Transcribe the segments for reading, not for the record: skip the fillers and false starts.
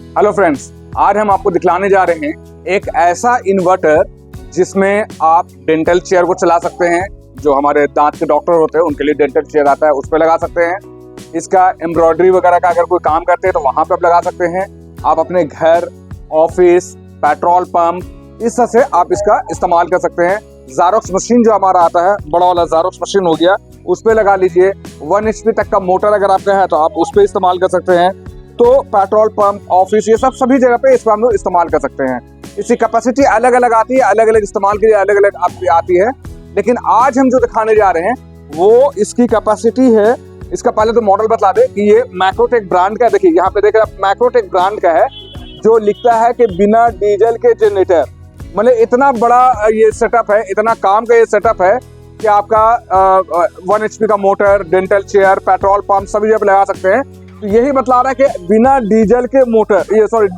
Hello friends, आज हम आपको दिखलाने जा रहे हैं एक ऐसा इन्वर्टर जिसमें आप डेंटल चेयर को चला सकते हैं। जो हमारे दांत के डॉक्टर होते हैं उनके लिए डेंटल चेयर आता है, उस पर लगा सकते हैं। इसका एम्ब्रॉयडरी वगैरह का अगर कोई काम करते हैं तो वहां पे आप लगा सकते हैं। आप अपने घर, ऑफिस, पेट्रोल पंप, इस तरह से आप इसका इस्तेमाल कर सकते हैं। ज़ेरॉक्स मशीन जो हमारा आता है, बड़ा वाला ज़ेरॉक्स मशीन हो गया, उस पर लगा लीजिए। 1 HP तक का मोटर अगर आपका है तो आप उस पर इस्तेमाल कर सकते हैं। तो पेट्रोल पंप, ऑफिस, ये सब सभी जगह पे इसको हम लोग इस्तेमाल कर सकते हैं। इसकी कैपेसिटी अलग अलग आती है, अलग अलग इस्तेमाल के लिए अलग अलग आती है। लेकिन आज हम जो दिखाने जा रहे हैं वो इसकी कैपेसिटी है। इसका पहले तो मॉडल बता दे कि ये मैक्रोटेक ब्रांड का है। देखिए यहाँ पे देखिए मैक्रोटेक ब्रांड का है, जो लिखता है कि बिना डीजल के जनरेटर। मतलब इतना बड़ा ये सेटअप है, इतना काम का ये सेटअप है कि आपका 1 HP का motor, dental chair, petrol pump सभी जगह लगा सकते हैं। तो यही बतला रहा है कि बिना डीजल के मोटर,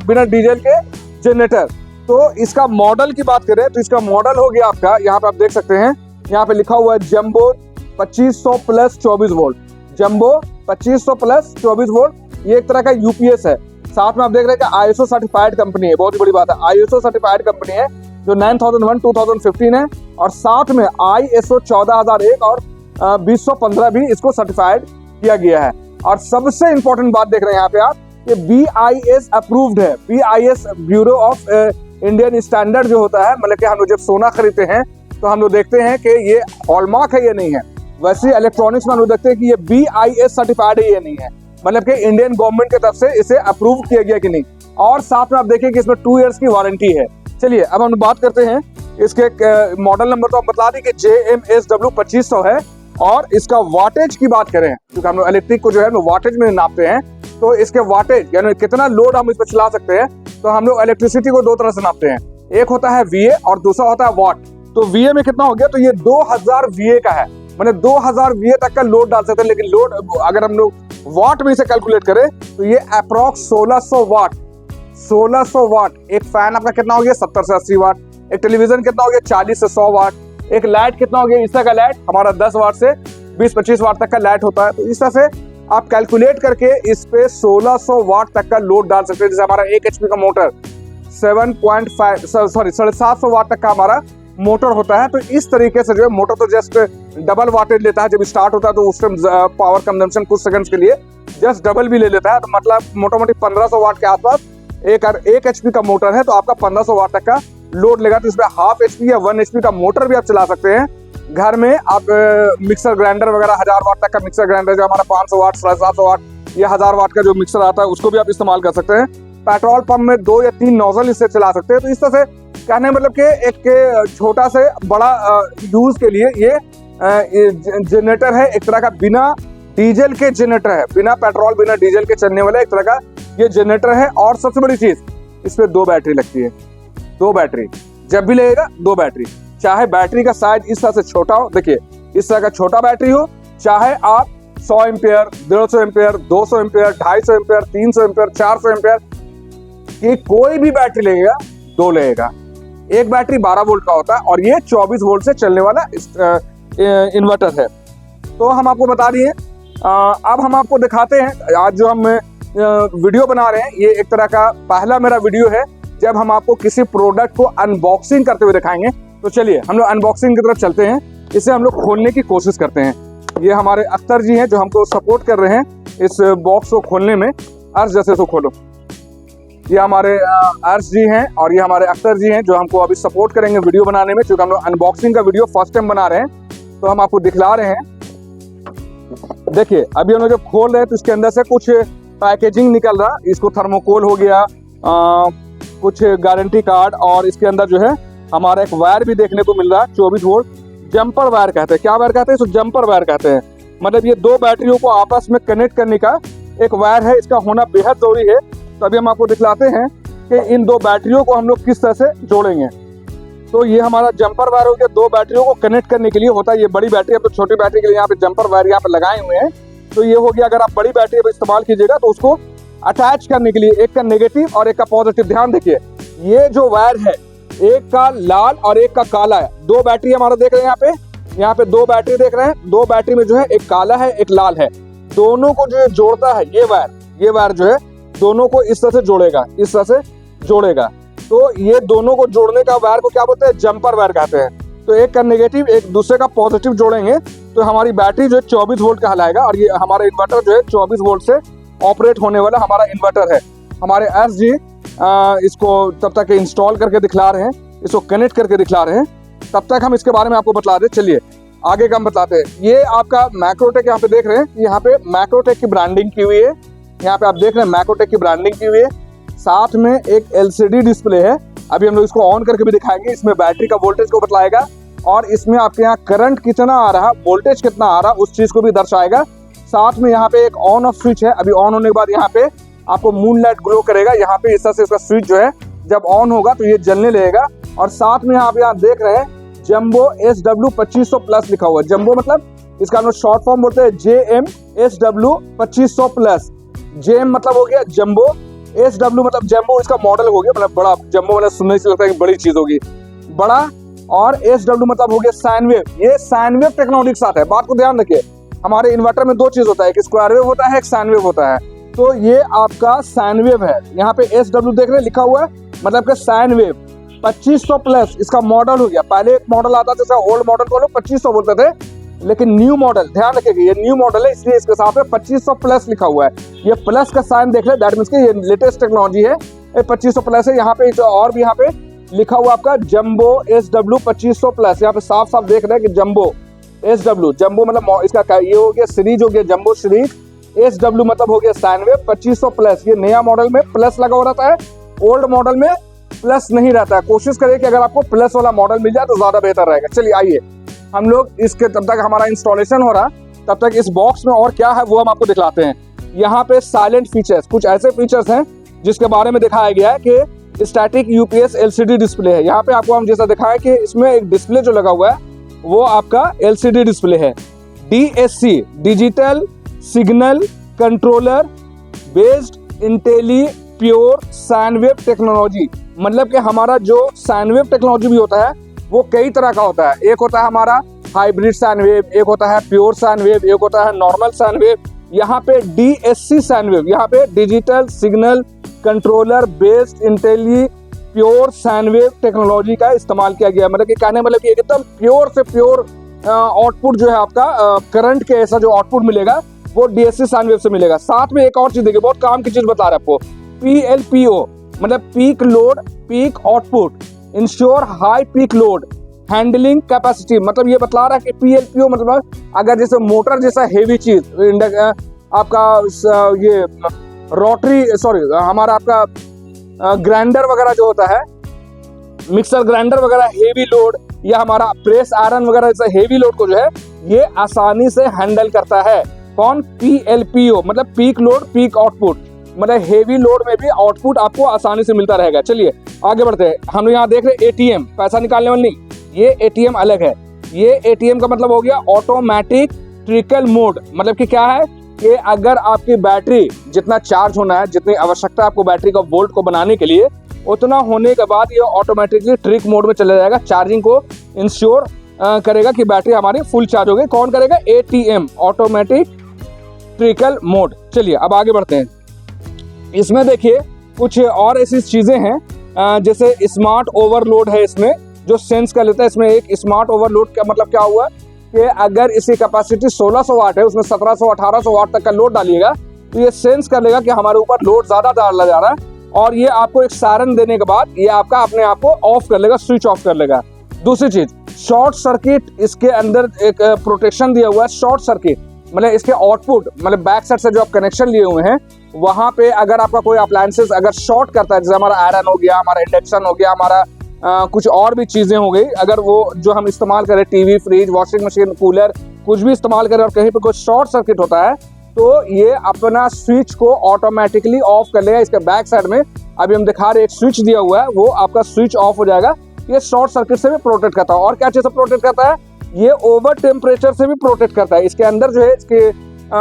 बिना डीजल के जनरेटर। तो इसका मॉडल की बात करें तो इसका मॉडल हो गया आपका, यहाँ पे आप देख सकते हैं, यहाँ पे लिखा हुआ है jumbo 2500 plus 24 volt. Jumbo 2500 plus 24 volt, ये एक तरह का UPS है। साथ में आप देख रहे हैं कि ISO सर्टिफाइड कंपनी है, बहुत ही बड़ी बात है। ISO सर्टिफाइड कंपनी है जो 9001 2015 है, और साथ में ISO 14001 और 2015 भी इसको सर्टिफाइड किया गया है। और सबसे इंपॉर्टेंट बात देख रहे हैं यहाँ पे आप, ये BIS अप्रूव्ड है। BIS bureau of Indian standard जो होता है, मतलब कि हम लोग जब सोना खरीदते हैं तो हम लोग देखते हैं कि ये हॉलमार्क है या नहीं है। वैसे इलेक्ट्रॉनिक्स में हम लोग देखते हैं कि ये BIS सर्टिफाइड है या नहीं है, मतलब कि इंडियन गवर्नमेंट की तरफ से इसे अप्रूव किया गया कि नहीं। और साथ में आप देखिए कि इसमें 2 इयर्स की वारंटी है। चलिए अब हम बात करते हैं इसके मॉडल नंबर, तो हम बता दें कि JMSW 2500 है। और इसका वाटेज की बात करें, क्योंकि हम लोग इलेक्ट्रिक को जो है वाटेज में नापते हैं, तो इसके वाटेज यानी कितना लोड हम इस पर चला सकते हैं, तो हम लोग इलेक्ट्रिसिटी को 2 तरह से नापते हैं। एक होता है VA और दूसरा होता है वाट। तो VA में कितना हो गया, तो ये 2000 VA का है, मतलब 2000 VA तक का लोड डाल सकते हैं। लेकिन लोड अगर हम लोग वाट में इसे कैलकुलेट करें तो ये अप्रॉक्स 1600 वाट। 1600 वाट। एक फैन आपका कितना हो गया, 70 से 80 वाट। एक टेलीविजन कितना हो गया, 40 से 100 वाट। एक लाइट कितना हो गया, इस तरह का लाइट हमारा 10 वाट से 20-25 वाट तक का लाइट होता है। तो इस तरह से आप कैलकुलेट करके इस पे 1600 वाट तक का लोड डाल सकते हैं। जैसे हमारा 1 HP का मोटर 7.5 वाट तक का हमारा मोटर होता है। तो इस तरीके से जो है मोटर तो जस्ट डबल वाटेज लेता है। जब स्टार्ट होता है तो उस टाइम पावर कंजम्पशन कुछ सेकंड्स के लिए जस्ट डबल भी ले लेता है। तो मतलब मोटा मोटी 1500 वाट के आसपास एक HP का मोटर है, तो आपका 1500 वाट तक का लोड लेगा। तो इसमें हाफ HP या 1 HP का मोटर भी आप चला सकते हैं। घर में आप मिक्सर ग्राइंडर वगैरह 1000 वाट तक का मिक्सर ग्राइंडर, जो हमारा 500 वाट, 750 वाट या 1000 वाट का जो मिक्सर आता है, उसको भी आप इस्तेमाल कर सकते हैं। पेट्रोल पंप में 2 या 3 नोजल इससे चला सकते हैं। तो इस तरह से कहने मतलब कि एक छोटा से बड़ा यूज के लिए ये जनरेटर है, एक तरह का बिना डीजल के जनरेटर है, बिना पेट्रोल बिना डीजल के चलने वाला एक तरह का ये जनरेटर है। और सबसे बड़ी चीज, इस पे 2 बैटरी लगती है। 2 बैटरी जब भी लगेगा, 2 बैटरी। चाहे बैटरी का साइज इस तरह से छोटा हो, देखिए इस तरह का छोटा बैटरी हो, चाहे आप 100 ampere, 150 ampere, 200 ampere, 250 ampere, 300 ampere, 400 ampere की कोई भी बैटरी लगेगा, 2 लगेगा। एक बैटरी 12 वोल्ट का होता है और ये 24 वोल्ट से चलने वाला इन्वर्टर है। तो हम आपको बता दिए। अब हम आपको दिखाते हैं, आज जो हम वीडियो बना रहे हैं ये एक तरह का पहला मेरा वीडियो है जब हम आपको किसी प्रोडक्ट को अनबॉक्सिंग करते हुए दिखाएंगे। तो चलिए हम लोग अनबॉक्सिंग की तरफ चलते हैं। इसे हम लोग खोलने की कोशिश करते हैं। ये हमारे अख्तर जी हैं जो हमको सपोर्ट कर रहे हैं इस बॉक्स को खोलने में। अर्श जैसे तो खोलो। ये हमारे अर्श जी हैं और ये हमारे अख्तर जी हैं जो हमको अभी सपोर्ट करेंगे वीडियो बनाने में। क्योंकि हम लोग अनबॉक्सिंग का वीडियो फर्स्ट टाइम बना रहे हैं, तो हम आपको दिखला रहे हैं। देखिए अभी हम लोग जब खोल रहे हैं तो इसके अंदर से कुछ पैकेजिंग निकल रहा। इसको थर्मोकोल हो गया, कुछ गारंटी कार्ड, और इसके अंदर जो है हमारा एक वायर भी देखने को मिल रहा है। 24 वोल्ट जंपर वायर कहते हैं। क्या वायर कहते हैं? इसको जंपर वायर कहते हैं। मतलब ये 2 बैटरियों को आपस में कनेक्ट करने का एक वायर है, इसका होना बेहद जरूरी है। तो अभी हम आपको दिखलाते हैं कि इन 2 बैटरियों को हम लोग किस तरह से जोड़ेंगे। तो ये हमारा जंपर वायर हो गया, 2 बैटरियों को कनेक्ट करने के लिए होता है। ये बड़ी बैटरी है तो छोटी बैटरी के लिए यहाँ पे जंपर वायर यहाँ पे लगाए हुए हैं। तो ये हो गया, अगर आप बड़ी बैटरी पर इस्तेमाल कीजिएगा तो उसको अटैच करने के लिए एक का नेगेटिव और एक का पॉजिटिव। ध्यान देखिए ये जो वायर है, एक का लाल और एक का काला है। 2 बैटरी हमारा देख रहे हैं यहाँ पे 2 बैटरी देख रहे हैं। 2 बैटरी में जो है एक काला है एक लाल है। दोनों को जो जोड़ता है ये वायर जो है दोनों को इस तरह से जोड़ेगा, इस तरह से जोड़ेगा। तो ये दोनों को जोड़ने का वायर को क्या बोलते हैं? जंपर वायर कहते हैं। तो एक का नेगेटिव एक दूसरे का पॉजिटिव जोड़ेंगे तो हमारी बैटरी जो है 24 वोल्ट कहलाएगा। और ये हमारा इन्वर्टर जो है 24 वोल्ट से ऑपरेट होने वाला हमारा इन्वर्टर है। हमारे एस जी इसको तब तक इंस्टॉल करके दिखला रहे हैं, इसको कनेक्ट करके दिखला रहे हैं। तब तक हम इसके बारे में आपको बता दें। चलिए आगे का हम बताते हैं। ये आपका मैक्रोटेक यहाँ पे देख रहे हैं, यहाँ पे मैक्रोटेक की ब्रांडिंग की हुई है। यहाँ पे आप देख रहे हैं मैक्रोटेक की ब्रांडिंग की हुई है। साथ में एक LCD डिस्प्ले है। अभी हम लोग इसको ऑन करके भी दिखाएंगे। इसमें बैटरी का वोल्टेज को बतलाएगा और इसमें आपके यहाँ करंट कितना आ रहा, वोल्टेज कितना आ रहा, उस चीज को भी दर्शाएगा। साथ में यहाँ पे एक ऑन ऑफ स्विच है। अभी ऑन होने के बाद यहाँ पे आपको मून लाइट ग्लो करेगा। यहाँ पे इस तरह से इसका स्विच जो है जब ऑन होगा तो ये जलने लगेगा। और साथ में आप यहाँ देख रहे हैं जंबो SW 2500 प्लस लिखा हुआ है। जंबो मतलब इसका हम लोग शॉर्ट फॉर्म बोलते हैं JM SW 2500 प्लस। JM मतलब हो गया जंबो, SW मतलब जंबो इसका मॉडल हो गया, मतलब बड़ा। जंबो मतलब सुनने से लगता है कि बड़ी चीज होगी, बड़ा। और SW मतलब हो गया साइन वेव। ये साइन वेव टेक्नोलॉजी के साथ है। बात को ध्यान रखिए, हमारे इन्वर्टर में दो चीज होता है, एक स्क्वायर वेव होता है, एक साइन वेव होता है। तो ये आपका साइन वेव है। यहाँ पे SW देख रहे हैं लिखा हुआ है, मतलब कि साइन वेव 2500 प्लस इसका मॉडल हो गया। पहले एक मॉडल आता था, ओल्ड मॉडल को लोग 2500 बोलते थे, लेकिन न्यू मॉडल, ध्यान रखिएगा ये न्यू मॉडल है, इसलिए इसके साथ में 2500 प्लस लिखा हुआ है। ये प्लस का साइन देख ले, दैट मींस कि ये लेटेस्ट टेक्नोलॉजी है। ये 2500 प्लस है। यहाँ पे और भी यहाँ पे लिखा हुआ आपका जंबो SW 2500 प्लस। यहाँ पे साफ साफ देख रहे हैं कि जंबो SW, जंबो मतलब इसका ये हो गया सीरीज, हो गया जंबो सीरीज। SW मतलब हो गया साइन वेव 2500 प्लस। ये नया मॉडल में प्लस लगा हो रहता है, ओल्ड मॉडल में प्लस नहीं रहता है। कोशिश करिए कि अगर आपको प्लस वाला मॉडल मिल जाए तो ज्यादा बेहतर रहेगा। चलिए आइए हम लोग इसके, तब तक हमारा इंस्टॉलेशन हो रहा, तब तक इस बॉक्स में और क्या है वो हम आपको दिखलाते हैं। यहाँ पे साइलेंट फीचर्स, कुछ ऐसे फीचर्स हैं जिसके बारे में दिखाया गया है कि स्टैटिक UPS LCD डिस्प्ले है। यहाँ पे आपको हम जैसा दिखाया कि इसमें एक डिस्प्ले जो लगा हुआ है वो आपका LCD डिस्प्ले है। DSC digital signal controller based Intelli pure sine wave technology. मतलब कि हमारा जो साइन वेव टेक्नोलॉजी भी होता है वो कई तरह का होता है। एक होता है हमारा हाइब्रिड साइन वेव, एक होता है प्योर साइन वेव, एक होता है नॉर्मल साइन वेव। यहाँ पे DSC साइन वेव, यहाँ पे digital signal controller based Intelli pure sine wave technology का इस्तेमाल किया गया। मतलब कि कहने मतलब कि एकदम प्योर से प्योर आउटपुट जो है आपका करंट के ऐसा जो आउटपुट मिलेगा वो DSC साइन वेव से मिलेगा। साथ में एक और चीज देखिए, बहुत काम की चीज बता रहा है आपको, PLPO मतलब peak load peak output, ensure high peak load handling capacity. मतलब ये बतला रहा है कि PLPO मतलब अगर जैसे मोटर जैसा हेवी चीज, आपका ये रोटरी हमारा आपका ग्राइंडर वगैरह जो होता है, मिक्सर ग्राइंडर वगैरह हेवी लोड, या हमारा प्रेस आयरन वगैरह जैसा हेवी लोड को जो है ये आसानी से हैंडल करता है। कौन? PLPO मतलब पीक लोड पीक आउटपुट। मतलब हेवी लोड में भी आउटपुट आपको आसानी से मिलता रहेगा। चलिए आगे बढ़ते हैं। हम यहाँ देख रहे हैं ATM, पैसा निकालने वाली नहीं, ये ATM अलग है। ये ATM का मतलब हो गया ऑटोमेटिक ट्रिकल मोड। मतलब कि क्या है कि अगर आपकी बैटरी जितना चार्ज होना है, जितनी आवश्यकता है आपको बैटरी का वोल्ट को बनाने के लिए, उतना होने के बाद ये ऑटोमेटिकली ट्रिक मोड में चला जाएगा। चार्जिंग को इंश्योर करेगा कि बैटरी हमारी फुल चार्ज हो गई। कौन करेगा? ATM automatic trickle mode. चलिए अब आगे बढ़ते हैं। इसमें देखिए कुछ और ऐसी चीजें हैं जैसे स्मार्ट ओवरलोड है इसमें, जो सेंस कर लेता है। इसमें एक स्मार्ट ओवरलोड का मतलब क्या हुआ कि अगर इसकी कैपेसिटी 1600 वाट है, उसमें 1700-1800 वाट तक का लोड डालिएगा तो ये सेंस कर लेगा कि हमारे ऊपर लोड ज्यादा डाला जा रहा है, और ये आपको एक सायरन देने के बाद ये आपका अपने आप को ऑफ कर लेगा, स्विच ऑफ कर लेगा। दूसरी चीज शॉर्ट सर्किट, इसके अंदर एक प्रोटेक्शन दिया हुआ है। शॉर्ट सर्किट मतलब इसके आउटपुट, मतलब बैक साइड से जो आप कनेक्शन लिए हुए हैं वहां पे अगर आपका कोई अप्लायंसेस अगर शॉर्ट करता है, जैसे हमारा आयरन हो गया, हमारा इंडक्शन हो गया, हमारा कुछ और भी चीजें हो गई, अगर वो जो हम इस्तेमाल करें TV, fridge, washing machine, cooler, कुछ भी इस्तेमाल करें और कहीं पे कोई शॉर्ट सर्किट होता है तो ये अपना स्विच को ऑटोमेटिकली ऑफ कर लेगा। इसके बैक साइड में अभी हम दिखा रहे हैं एक स्विच दिया हुआ है, वो आपका स्विच ऑफ हो जाएगा। ये शॉर्ट सर्किट से भी प्रोटेक्ट करता है। और क्या चीज से प्रोटेक्ट करता है? ये ओवर टेम्परेचर से भी प्रोटेक्ट करता है। इसके अंदर जो है इसके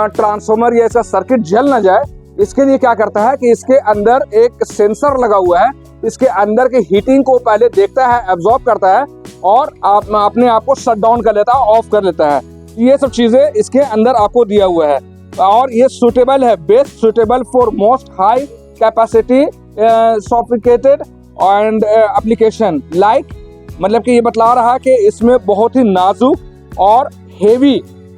ट्रांसफॉर्मर या इसका सर्किट जल ना जाए, इसके लिए क्या करता है कि इसके अंदर एक सेंसर लगा हुआ है। इसके अंदर के हीटिंग को पहले देखता है, एब्जॉर्ब करता है और अपने आप को शट डाउन कर लेता है, ऑफ कर लेता है। ये सब चीजें इसके अंदर आपको दिया हुआ है। और ये सुटेबल है, best suitable for most high capacity sophisticated and application like, मतलब कि ये बतला रहा है कि इसमें बहुत ही नाजुक और हेवी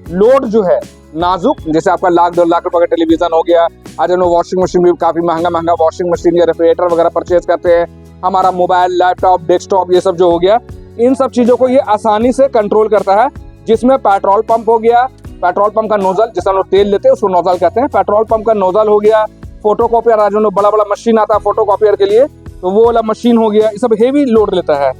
लोड जो है, नाजुक, जैसे आपका लाख 2 लाख रुपए का टेलीविजन हो गया, आज हम वॉशिंग मशीन भी काफी महंगा वॉशिंग मशीन या रेफ्रिजरेटर वगैरह परचेज करते हैं, हमारा मोबाइल, लैपटॉप, डेस्कटॉप, ये सब जो हो गया, इन सब चीजों को ये आसानी से कंट्रोल करता है। जिसमें पेट्रोल पंप हो गया, पेट्रोल पंप का नोजल, जिससे हम लोग तेल लेते हैं उसको नोजल कहते हैं, पेट्रोल पंप का नोजल हो गया, फोटोकॉपियर, आज हम बड़ा बड़ा मशीन आता है फोटोकॉपियर के लिए, तो वो वाला मशीन हो गया, ये सब हेवी लोड लेता है।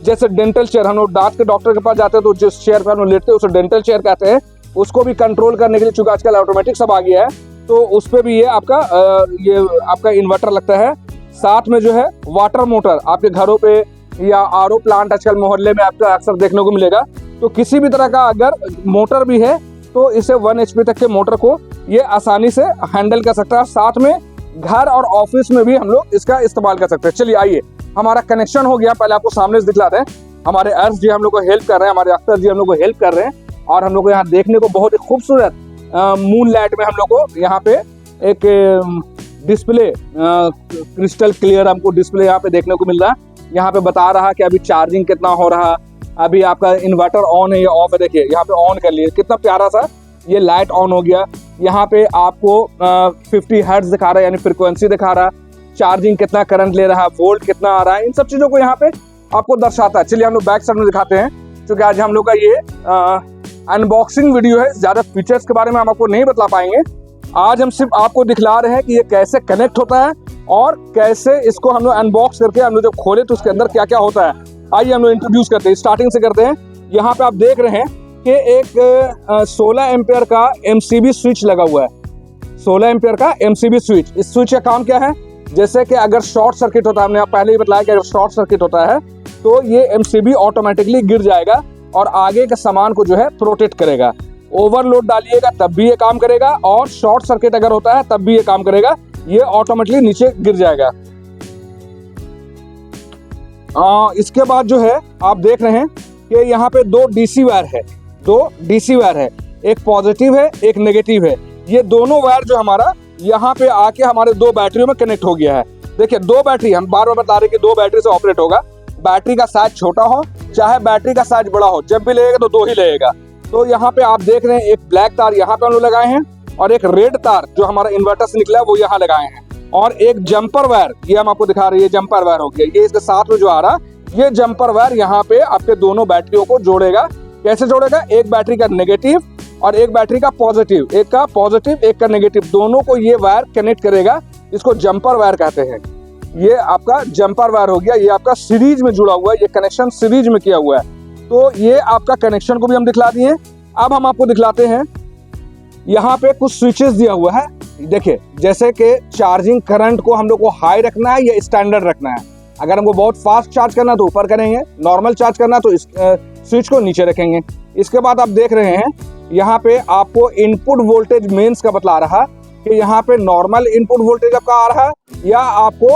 जैसे डेंटल चेयर, हम लोग दांत के डॉक्टर के पास जाते हैं तो जिस चेयर पर हम लोग लेटते हैं उसे डेंटल चेयर कहते हैं, उसको भी कंट्रोल करने के लिए, चूंकि आजकल ऑटोमेटिक सब आ गया है, तो उस पर भी ये आपका इन्वर्टर लगता है। साथ में जो है वाटर मोटर, आपके घरों पे या आरओ प्लांट आजकल मोहल्ले में आपको अक्सर देखने को मिलेगा, तो किसी भी तरह का अगर मोटर भी है तो इसे 1 HP तक के मोटर को ये आसानी से हैंडल कर सकता है। साथ में घर और ऑफिस में भी हम लोग इसका इस्तेमाल कर सकते हैं। चलिए आइए, हमारा कनेक्शन हो गया, पहले आपको सामने से दिखलाते हैं। हमारे अर्श जी हम लोग को हेल्प कर रहे हैं, हमारे अख्तर जी हम लोग को हेल्प कर रहे हैं, और हम लोग को यहाँ देखने को बहुत ही खूबसूरत मून लाइट में हम लोग को यहाँ पे एक डिस्प्ले, क्रिस्टल क्लियर हमको डिस्प्ले यहाँ पे देखने को मिल रहा है। यहाँ पे बता रहा है कि अभी चार्जिंग कितना हो रहा, अभी आपका इन्वर्टर ऑन है या ऑफ है। देखिए यहाँ पे ऑन कर लिए, कितना प्यारा सा ये लाइट ऑन हो गया। यहाँ पे आपको 50 हर्ट्ज दिखा रहा है, यानी फ्रिक्वेंसी दिखा रहा है, चार्जिंग कितना करंट ले रहा है, वोल्ट कितना आ रहा है, इन सब चीजों को यहाँ पे आपको दर्शाता है। चलिए हम लोग बैक साइड में दिखाते हैं, क्योंकि आज हम लोग का ये अनबॉक्सिंग वीडियो है, ज्यादा फीचर्स के बारे में हम आपको नहीं बता पाएंगे। आज हम सिर्फ आपको दिखला रहे हैं कि ये कैसे कनेक्ट होता है और कैसे इसको हम लोग अनबॉक्स करके हम लोग जब खोले तो उसके अंदर क्या क्या होता है। आइए हम लोग इंट्रोड्यूस करते हैं, स्टार्टिंग से करते हैं। यहाँ पे आप देख रहे हैं कि एक 16 एम्पियर का MCB स्विच लगा हुआ है, 16 एम्पियर का MCB स्विच। इस स्विच का काम क्या है, जैसे कि अगर शॉर्ट सर्किट होता है, हमने पहले ही बताया कि अगर शॉर्ट सर्किट होता है तो ये MCB ऑटोमेटिकली गिर जाएगा और आगे के सामान को जो है प्रोटेक्ट करेगा। ओवरलोड डालिएगा तब भी ये काम करेगा, और शॉर्ट सर्किट अगर होता है तब भी ये काम करेगा, ये ऑटोमेटिकली नीचे गिर जाएगा। इसके बाद जो है आप देख रहे हैं कि यहाँ पे 2 DC वायर है, 2 DC वायर है, एक पॉजिटिव है एक नेगेटिव है। ये दोनों वायर जो हमारा यहाँ पे आके हमारे 2 बैटरियों में कनेक्ट हो गया है। देखिए 2 बैटरी, हम बार बार बता रहे हैं कि 2 बैटरी से ऑपरेट होगा। बैटरी का साइज छोटा हो चाहे बैटरी का साइज बड़ा हो, जब भी लगेगा तो 2 ही लगेगा। तो यहाँ पे आप देख रहे हैं एक ब्लैक तार यहाँ पे हम लोग लगाए हैं, और एक रेड तार जो हमारा इन्वर्टर से निकला है वो यहाँ लगाए हैं, और एक जंपर वायर ये हम आपको दिखा रहे हैं, जंपर वायर हो गया ये, इसके साथ में जो आ रहा ये जंपर वायर यहाँ पे आपके दोनों बैटरियों को जोड़ेगा। कैसे जोड़ेगा, एक बैटरी का नेगेटिव और एक बैटरी का पॉजिटिव, एक का पॉजिटिव एक का नेगेटिव, दोनों को ये वायर कनेक्ट करेगा। इसको जंपर वायर कहते हैं। ये आपका जंपर वायर हो गया, ये आपका सीरीज में जुड़ा हुआ है, ये कनेक्शन सीरीज में किया हुआ है। तो ये आपका कनेक्शन को भी हम दिखला दिए। अब हम आपको दिखलाते हैं, यहाँ पे कुछ स्विचेस दिया हुआ है। देखिए जैसे कि चार्जिंग करंट को हम लोग को हाई रखना है या स्टैंडर्ड रखना है। अगर हमको बहुत फास्ट चार्ज करना है तो ऊपर करेंगे, नॉर्मल चार्ज करना है तो इस स्विच को नीचे रखेंगे। इसके बाद आप देख रहे हैं यहाँ पे आपको इनपुट वोल्टेज मेंस का बतला रहा कि यहाँ पे नॉर्मल इनपुट वोल्टेज आपका आ रहा है या आपको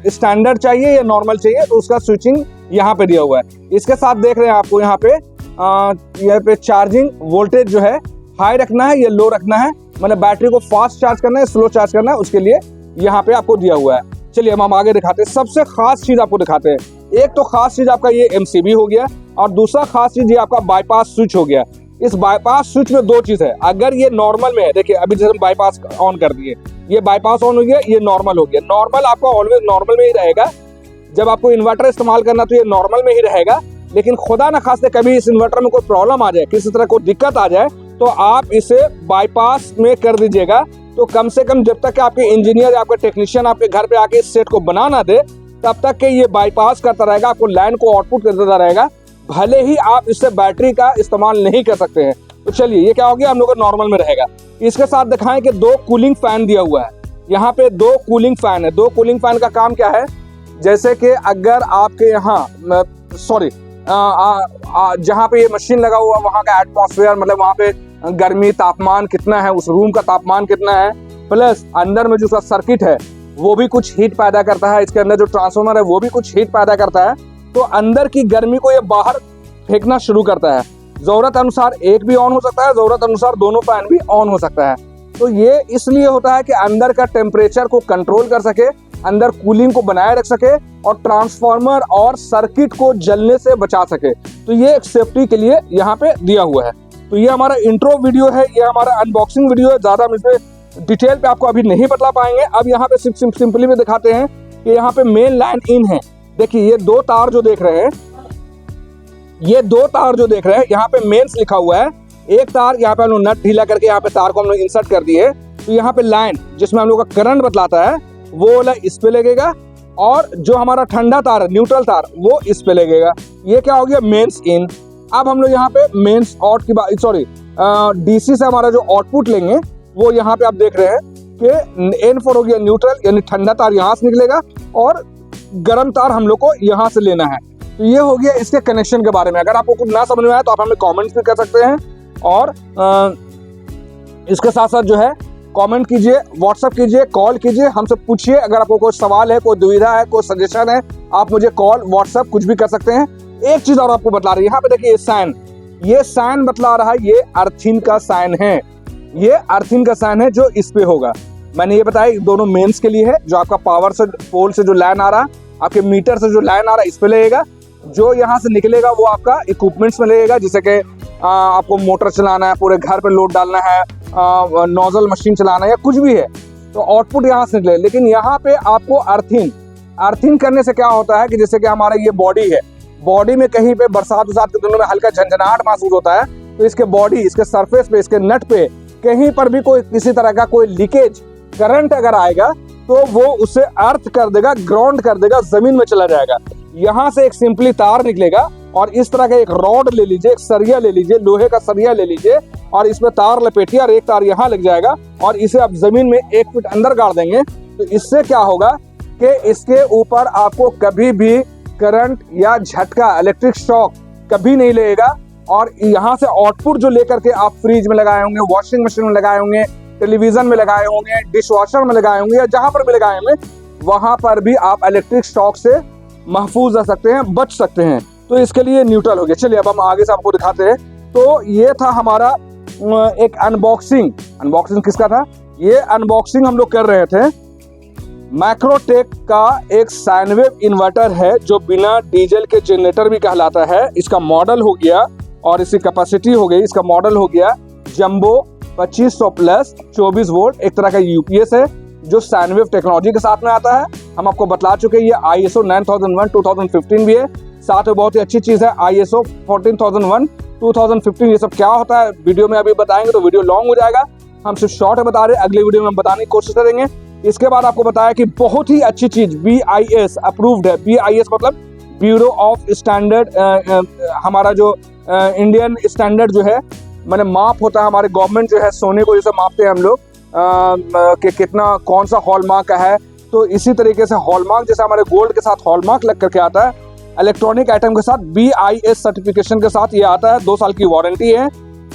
स्टैंडर्ड चाहिए या नॉर्मल चाहिए, तो उसका स्विचिंग यहाँ पे दिया हुआ है। इसके साथ देख रहे हैं आपको यहाँ पे चार्जिंग वोल्टेज जो है हाई रखना है या लो रखना है, मतलब बैटरी को फास्ट चार्ज करना है स्लो चार्ज करना है, उसके लिए यहाँ पे आपको दिया हुआ है। चलिए हम आगे दिखाते हैं, सबसे खास चीज आपको दिखाते हैं। एक तो खास चीज आपका ये MCB हो गया, और दूसरा खास चीज ये आपका बाईपास स्विच हो गया। इस बाईपास स्विच में 2 चीज है। अगर ये नॉर्मल में है, देखिए अभी जैसे हम बाईपास ऑन कर दिए, ये बाईपास ऑन हो गया, ये नॉर्मल हो गया। नॉर्मल आपका ऑलवेज नॉर्मल में ही रहेगा, जब आपको इन्वर्टर इस्तेमाल करना तो ये नॉर्मल में ही रहेगा। लेकिन खुदा न खास्ते कभी इस इन्वर्टर में कोई प्रॉब्लम आ जाए, किसी तरह कोई दिक्कत आ जाए, तो आप इसे बाईपास में कर दीजिएगा। तो कम से कम जब तक कि आपके इंजीनियर या आपके टेक्नीशियन आपके घर पे आके इस सेट को बना ना दे, तब तक के ये बाईपास करता रहेगा, आपको लाइन को आउटपुट कर देता रहेगा, भले ही आप इससे बैटरी का इस्तेमाल नहीं कर सकते हैं। तो चलिए ये क्या हो गया, हम लोग का नॉर्मल में रहेगा। इसके साथ दिखाएं कि 2 कूलिंग फैन दिया हुआ है। यहाँ पे 2 कूलिंग फैन है। 2 कूलिंग फैन का काम क्या है, जैसे कि अगर आपके यहाँ जहाँ पे ये मशीन लगा हुआ वहाँ का एटमॉस्फेयर, मतलब वहाँ पे गर्मी तापमान कितना है, उस रूम का तापमान कितना है, प्लस अंदर में जो उसका सर्किट है वो भी कुछ हीट पैदा करता है, इसके अंदर जो ट्रांसफार्मर है वो भी कुछ हीट पैदा करता है। तो अंदर की गर्मी को ये बाहर फेंकना शुरू करता है। जरूरत अनुसार एक भी ऑन हो सकता है, जरूरत अनुसार दोनों फैन भी ऑन हो सकता है। तो ये इसलिए होता है कि अंदर का टेम्परेचर को कंट्रोल कर सके, अंदर कूलिंग को बनाए रख सके और ट्रांसफार्मर और सर्किट को जलने से बचा सके। तो ये एक सेफ्टी के लिए यहाँ पे दिया हुआ है। तो ये हमारा इंट्रो वीडियो है, ये हमारा अनबॉक्सिंग वीडियो है। ज़्यादा हम इसमें डिटेल पे आपको अभी नहीं बता पाएंगे। अब यहाँ पे सिंपली में दिखाते हैं कि यहाँ पे मेन लाइन इन है। देखिए ये दो तार जो देख रहे हैं, ये दो तार जो देख रहे हैं, यहाँ पे मेंस लिखा हुआ है। एक तार यहाँ पे हम लोग नट ढीला करके यहाँ पे तार को हम लोग इंसर्ट कर दिए। तो यहाँ पे लाइन जिसमें हम लोग का करंट बतलाता है वो वाला इस पे लगेगा, और जो हमारा ठंडा तार है, न्यूट्रल तार, वो इस पे लगेगा। ये क्या हो गया, मेंस इन। अब हम लोग यहाँ पे मेंस आउट की बात, सॉरी डीसी से हमारा जो आउटपुट लेंगे वो यहाँ पे आप देख रहे हैं कि N4 हो गया न्यूट्रल, यानी ठंडा तार यहाँ से निकलेगा और गर्म तार हम लोग को यहाँ से लेना है। तो ये हो गया इसके कनेक्शन के बारे में। अगर आपको कुछ ना समझ में आया तो आप हमें कमेंट्स भी कर सकते हैं, और इसके साथ साथ जो है कमेंट कीजिए, व्हाट्सएप कीजिए, कॉल कीजिए, हमसे पूछिए। अगर आपको कोई सवाल है, कोई दुविधा है, कोई सजेशन है, आप मुझे कॉल, व्हाट्सएप कुछ भी कर सकते हैं। एक चीज और आपको बता रही है, यहाँ पे देखिए ये साइन बतला रहा है, ये अर्थिंग का साइन है। ये अर्थिंग का साइन है जो इस पे होगा। मैंने ये बताया दोनों मेंस के लिए है। जो आपका पावर से पोल से जो लाइन आ रहा है, आपके मीटर से जो लाइन आ रहा है, इस पे लगेगा। जो यहाँ से निकलेगा वो आपका इक्विपमेंट्स में लगेगा, जैसे कि आपको मोटर चलाना है, पूरे घर पे लोड डालना है, नोजल मशीन चलाना है, या कुछ भी है, तो आउटपुट यहाँ से निकले। लेकिन यहाँ पे आपको अर्थिंग करने से क्या होता है कि जैसे कि हमारा ये बॉडी है, बॉडी में कहीं पे बरसात के दिनों में हल्का झंझनाहट महसूस होता है, तो इसके बॉडी, इसके सरफेस पे, इसके नट पे कहीं पर भी कोई किसी तरह का कोई लीकेज करंट अगर आएगा तो वो उसे अर्थ कर देगा, ग्राउंड कर देगा, जमीन में चला जाएगा। यहाँ से एक सिंपली तार निकलेगा और इस तरह का एक रॉड ले लीजिए, एक सरिया ले लीजिए, लोहे का सरिया ले लीजिए, और इसमें तार लपेटिए और एक तार यहाँ लग जाएगा, और इसे आप जमीन में 1 फीट अंदर गाड़ देंगे। तो इससे क्या होगा कि इसके ऊपर आपको कभी भी करंट या झटका, इलेक्ट्रिक शॉक कभी नहीं लगेगा। और यहाँ से आउटपुट जो लेकर के आप फ्रिज में लगाए होंगे, वॉशिंग मशीन में लगाए होंगे, टेलीविजन में लगाए होंगे, डिश वॉशर में लगाए होंगे, या जहां पर भी लगाए होंगे, वहां पर भी आप इलेक्ट्रिक शॉक से महफूज रह सकते हैं, बच सकते हैं। तो इसके लिए न्यूट्रल हो गया। चलिए अब हम आगे से आपको दिखाते हैं। तो ये था हमारा एक अनबॉक्सिंग किसका था, ये अनबॉक्सिंग हम लोग कर रहे थे। मैक्रोटेक का एक साइन वेव इन्वर्टर है जो बिना डीजल के जनरेटर भी कहलाता है। इसका मॉडल हो गया और इसकी कैपेसिटी हो गई, इसका मॉडल हो गया जंबो 2500 प्लस 24 वोल्ट। एक तरह का यूपीएस है जो साइन वेव टेक्नोलॉजी के साथ में आता है। हम आपको बतला चुके हैं ये ISO 9001 2015 भी है, साथ में बहुत ही अच्छी चीज है ISO 14001 2015। ये सब क्या होता है वीडियो में अभी बताएंगे तो वीडियो लॉन्ग हो जाएगा, हम सिर्फ शॉर्ट बता रहे हैं, अगले वीडियो में हम बताने की कोशिश करेंगे। इसके बाद आपको बताया कि बहुत ही अच्छी चीज BIS अप्रूव्ड है। BIS मतलब ब्यूरो ऑफ स्टैंडर्ड, हमारा जो इंडियन स्टैंडर्ड जो है, मैंने माप होता है, हमारे गवर्नमेंट जो है सोने को जैसे मापते हैं हम लोग कि कितना कौन सा हॉलमार्क का है, तो इसी तरीके से हॉलमार्क जैसे हमारे गोल्ड के साथ हॉलमार्क लग करके आता है, इलेक्ट्रॉनिक आइटम के साथ BIS सर्टिफिकेशन के साथ ये आता है। 2 साल की वारंटी है।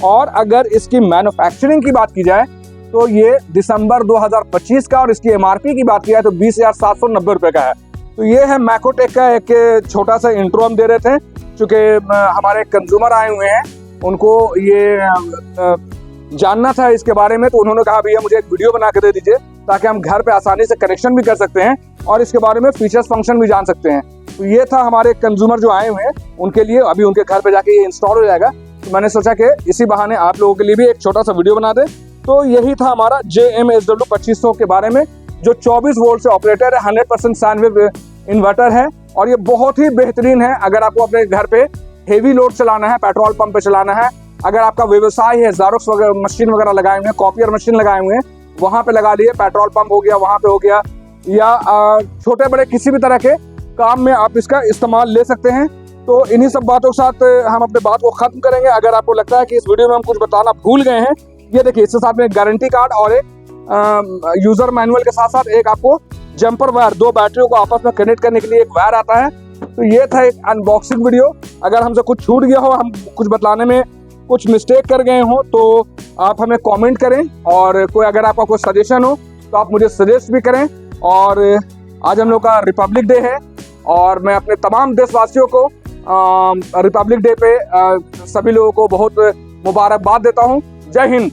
और अगर इसकी मैन्युफैक्चरिंग की बात की जाए तो ये दिसंबर 2025 का, और इसकी MRP की बात की जाए तो 20,790 रुपये का है। तो ये है मैक्रोटेक का एक छोटा सा इंट्रो हम दे रहे थे, चूँकि हमारे कंज्यूमर आए हुए हैं, उनको ये जानना था इसके बारे में, तो उन्होंने कहा भैया मुझे एक वीडियो बना के दे दीजिए ताकि हम घर पे आसानी से कनेक्शन भी कर सकते हैं और इसके बारे में फीचर्स फंक्शन भी जान सकते हैं। तो ये था हमारे कंज्यूमर जो आए हुए हैं उनके लिए, अभी उनके घर पे जाके ये इंस्टॉल हो जाएगा। तो मैंने सोचा कि इसी बहाने आप लोगों के लिए भी एक छोटा सा वीडियो बना दे। तो यही था हमारा JMSW 2500 के बारे में, जो 24 वोल्ट से ऑपरेटर है, 100% साइन वेव इन्वर्टर है, और ये बहुत ही बेहतरीन है। अगर आपको अपने घर पे हेवी लोड चलाना है, पेट्रोल पंप पे चलाना है, अगर आपका व्यवसाय है, ज़ेरॉक्स वगैरह मशीन वगैरह लगाए हुए हैं, कॉपियर मशीन लगाए हुए हैं, वहाँ पे लगा लिए, पेट्रोल पंप हो गया वहाँ पे हो गया, या छोटे बड़े किसी भी तरह के काम में आप इसका इस्तेमाल ले सकते हैं। तो इन्हीं सब बातों के साथ हम अपने बात को खत्म करेंगे। अगर आपको लगता है कि इस वीडियो में हम कुछ बताना भूल गए हैं, ये देखिए इसके साथ में गारंटी कार्ड और एक यूजर मैनुअल के साथ साथ एक आपको जंपर वायर, 2 बैटरियों को आपस में कनेक्ट करने के लिए एक वायर आता है। तो ये था एक अनबॉक्सिंग वीडियो। अगर हमसे कुछ छूट गया हो, हम कुछ बताने में कुछ मिस्टेक कर गए हो, तो आप हमें कमेंट करें, और कोई अगर आपका कोई सजेशन हो तो आप मुझे सजेस्ट भी करें। और आज हम लोग का रिपब्लिक डे है, और मैं अपने तमाम देशवासियों को रिपब्लिक डे पे सभी लोगों को बहुत मुबारकबाद देता हूँ। जय हिंद।